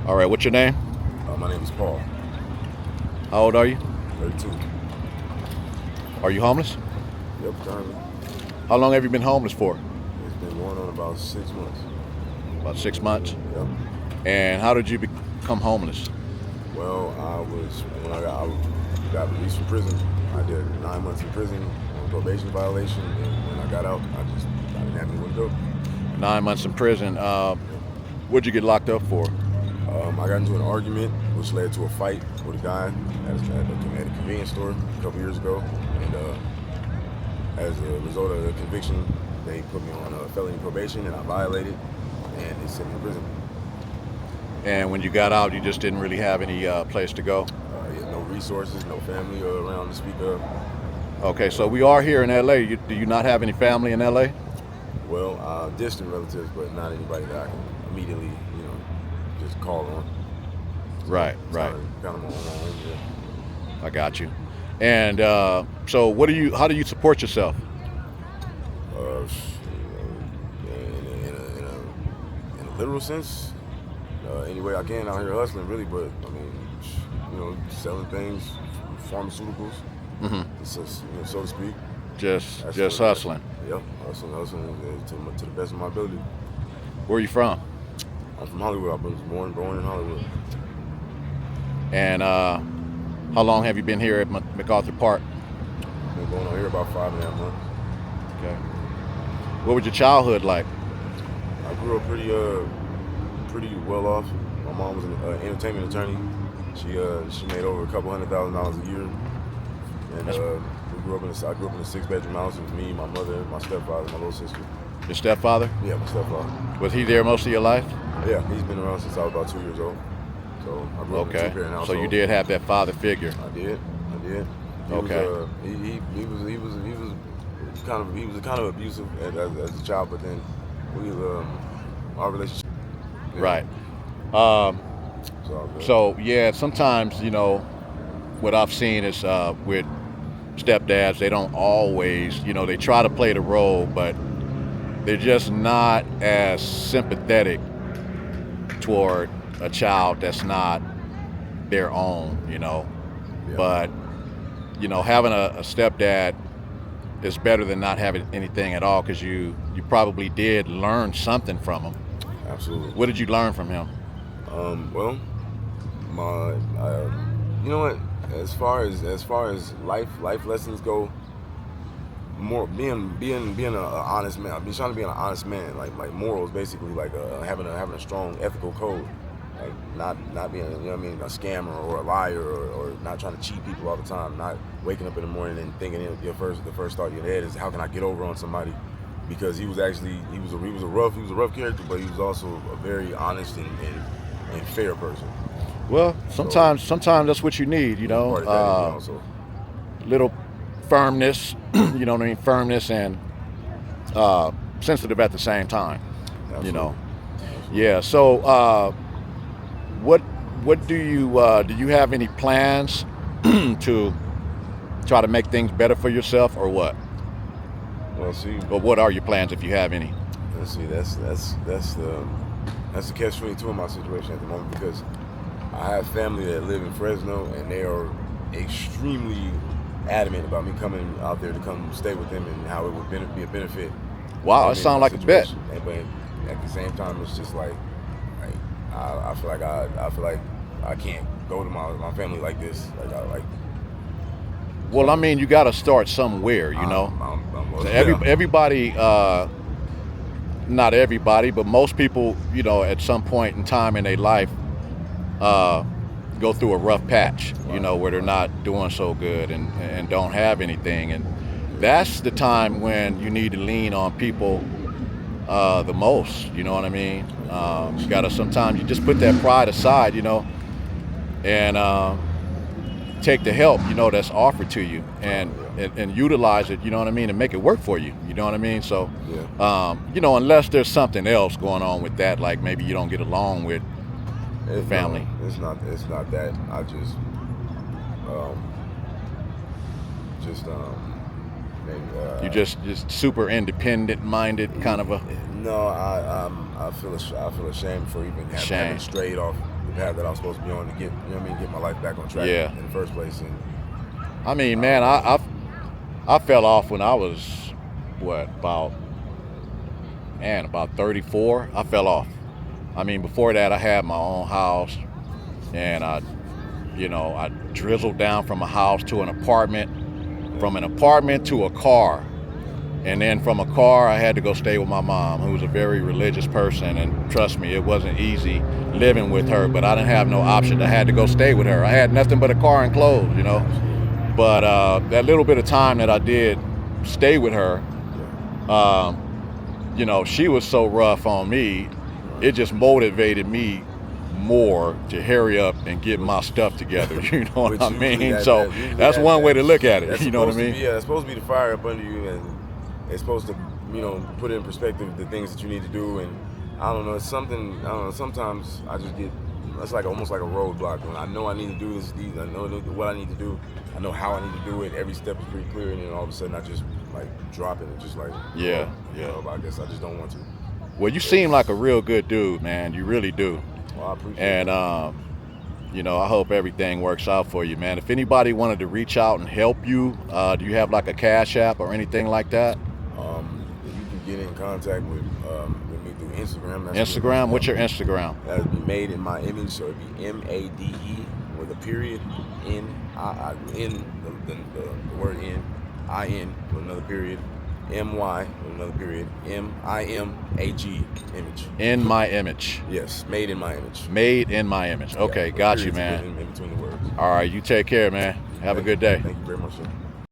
All right, what's your name? My name is Paul. How old are you? 32. Are you homeless? Yep, currently. How long have you been homeless for? It's been going on about 6 months. About 6 months. Yep. And how did you become homeless? Well, when I got released from prison, I did 9 months in prison on probation violation, and when I got out, I didn't have anywhere to go. 9 months in prison. What'd you get locked up for? I got into an argument, which led to a fight with a guy at a convenience store a couple years ago, and as a result of the conviction, they put me on a felony probation, and I violated, and they sent me to prison. And when you got out, you just didn't really have any place to go? No resources, no family around to speak of. Okay, so we are here in LA. Do you not have any family in LA? Well, distant relatives, but not anybody that I can immediately, just call on. Right. Kind of my own, yeah. I got you. And so how do you support yourself? In a literal sense, any way I can out here hustling, really. But I mean, selling things, pharmaceuticals, so to speak. Just hustling. Yep, hustling to the best of my ability. Where are you from? I'm from Hollywood. I was born in Hollywood. And how long have you been here at MacArthur Park? I've been going on here about 5.5 months. Okay. What was your childhood like? I grew up pretty well off. My mom was an entertainment attorney. She made over a couple $100,000 a year. And I grew up in a 6-bedroom house. It was me, my mother, my stepfather, my little sister. Your stepfather? Yeah, my stepfather. Was he there most of your life? Yeah, he's been around since I was about 2 years old. So I grew up in a two-parent household. So you did have that father figure. I did. He was kind of abusive as a child, but then our relationship. Yeah. Right. So yeah, sometimes what I've seen is with stepdads, they don't always, they try to play the role, but they're just not as sympathetic toward a child that's not their own, Yeah. But having a stepdad is better than not having anything at all, because you probably did learn something from him. Absolutely. What did you learn from him? You know what? As far as life lessons go, more being an honest man. I've been trying to be an honest man, like morals, basically, like having a strong ethical code, like not being a scammer or a liar or not trying to cheat people all the time, not waking up in the morning and thinking the first thought in your head is how can I get over on somebody, because he was a rough character, but he was also a very honest and fair person. Well, sometimes that's what you need, little firmness, firmness and sensitive at the same time. Absolutely. Yeah. So what do you have any plans to try to make things better for yourself, or what? Well, see. But what are your plans, if you have any? Let's see. That's the catch-22 in my situation at the moment, because I have family that live in Fresno, and they are extremely adamant about me coming out there to come stay with them and how it would be a benefit. Wow, that sounds like a bet. But at the same time, it's just like I feel like I can't go to my family like this. Well, I mean, you got to start somewhere, Everybody, not everybody, but most people, at some point in time in their life, go through a rough patch, where they're not doing so good and don't have anything. And that's the time when you need to lean on people the most, you know what I mean? You got to sometimes you just put that pride aside, and take the help, that's offered to you and utilize it, you know what I mean, and make it work for you, you know what I mean? So, unless there's something else going on with that, like maybe you don't get along with the family. It's not that. I maybe you just super independent minded kind of a. No, I feel ashamed for even having strayed off the path that I was supposed to be on to get, you know what I mean, get my life back on track Yeah. in the first place. And I mean, man, I fell off when I was about 34. I fell off. I mean, before that, I had my own house, and I drizzled down from a house to an apartment, from an apartment to a car. And then from a car, I had to go stay with my mom, who was a very religious person. And trust me, it wasn't easy living with her, but I didn't have no option. I had to go stay with her. I had nothing but a car and clothes, But that little bit of time that I did stay with her, she was so rough on me, it just motivated me more to hurry up and get my stuff together. You know what I mean? So that's one way to look at it. You know what I mean? Yeah, it's supposed to be the fire up under you, and it's supposed to, put in perspective the things that you need to do. And I don't know, it's something. I don't know. Sometimes I just get. It's like almost like a roadblock. When I know I need to do this, I know what I need to do. I know how I need to do it. Every step is pretty clear, and then all of a sudden I just like drop it and just like yeah. I guess I just don't want to. Well, you seem like a real good dude, man. You really do. Well, I appreciate it. And I hope everything works out for you, man. If anybody wanted to reach out and help you, do you have like a Cash App or anything like that? You can get in contact with me through Instagram. Instagram? What's your Instagram? That would be Made in My Image, so it'd be MADE with a period the word in with another period, MY with another period, MIMAG image. In my image. Yes, Made in My Image. Made in my image. Okay, got you, man. In between the words. All right, you take care, man. Have a good day. Thank you very much, sir.